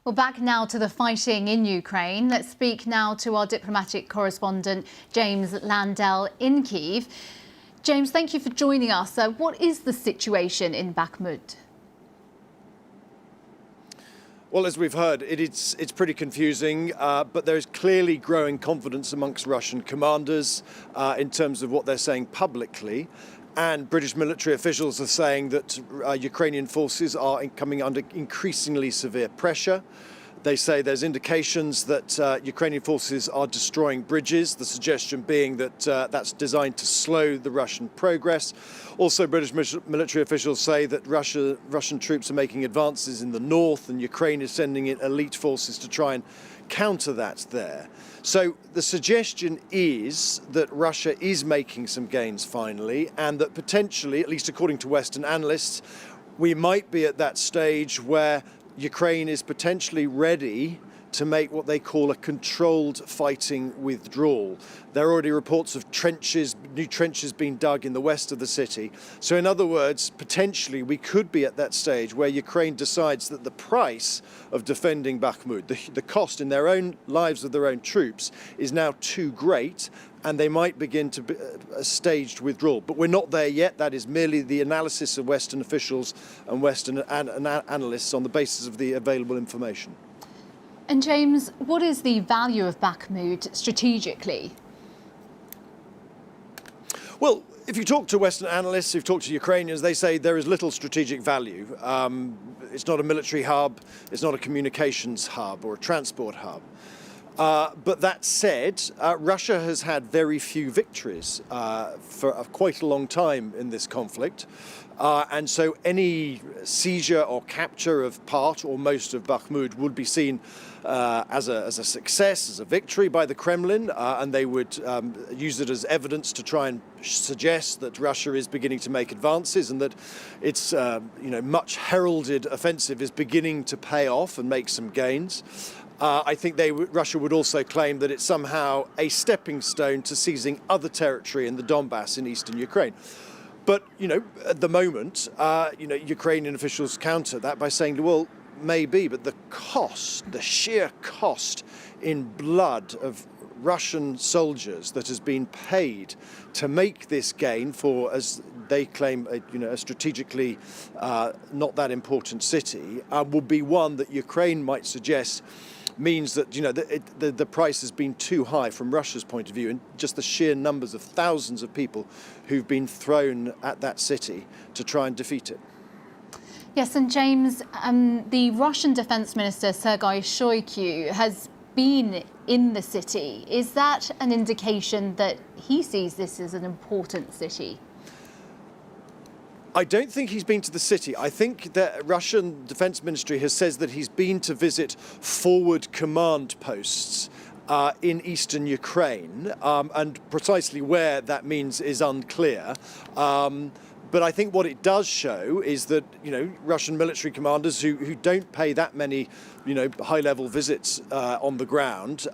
Well, back now to the fighting in Ukraine. Let's speak now to our diplomatic correspondent, James Landell in Kyiv. James, thank you for joining us. What is the situation in Bakhmut? Well, as we've heard, it's pretty confusing, but there is clearly growing confidence amongst Russian commanders in terms of what they're saying publicly. And British military officials are saying that Ukrainian forces are coming under increasingly severe pressure. They say there's indications that Ukrainian forces are destroying bridges, the suggestion being that that's designed to slow the Russian progress. Also, British military officials say that Russian troops are making advances in the north and Ukraine is sending in elite forces to try and counter that there. So the suggestion is that Russia is making some gains finally, and that potentially, at least according to Western analysts, we might be at that stage where Ukraine is potentially ready to make what they call a controlled fighting withdrawal. There are already reports of new trenches being dug in the west of the city. So in other words, potentially we could be at that stage where Ukraine decides that the price of defending Bakhmut, the cost in their own lives of their own troops, is now too great, and they might begin to a staged withdrawal. But we're not there yet. That is merely the analysis of Western officials and Western analysts on the basis of the available information. And James, what is the value of Bakhmut strategically? Well, if you talk to Western analysts, if you talk to Ukrainians, they say there is little strategic value. It's not a military hub, it's not a communications hub or a transport hub. But that said, Russia has had very few victories for quite a long time in this conflict. And so any seizure or capture of part or most of Bakhmut would be seen as a success, as a victory by the Kremlin, and they would use it as evidence to try and suggest that Russia is beginning to make advances and that its much heralded offensive is beginning to pay off and make some gains. I think Russia would also claim that it's somehow a stepping stone to seizing other territory in the Donbass in eastern Ukraine. But, at the moment, Ukrainian officials counter that by saying, well, maybe, but the cost, the sheer cost in blood of Russian soldiers that has been paid to make this gain for, as they claim, a strategically not that important city, will be one that Ukraine might suggest means that the price has been too high from Russia's point of view, and just the sheer numbers of thousands of people who've been thrown at that city to try and defeat it. Yes, and James, the Russian Defence Minister Sergei Shoigu has been in the city. Is that an indication that he sees this as an important city? I don't think he's been to the city. I think the Russian Defense Ministry has said that he's been to visit forward command posts in eastern Ukraine, and precisely where that means is unclear. But I think what it does show is that, Russian military commanders who don't pay that many, high-level visits on the ground,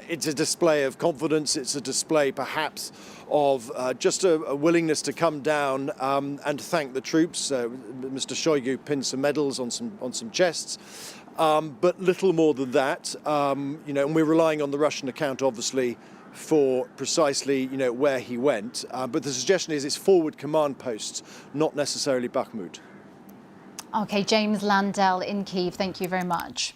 it's a display of confidence. It's a display, perhaps, of just a willingness to come down and thank the troops. Mr. Shoigu pinned some medals on some chests. But little more than that, and we're relying on the Russian account, obviously, for precisely, where he went. But the suggestion is it's forward command posts, not necessarily Bakhmut. OK, James Landell in Kyiv, thank you very much.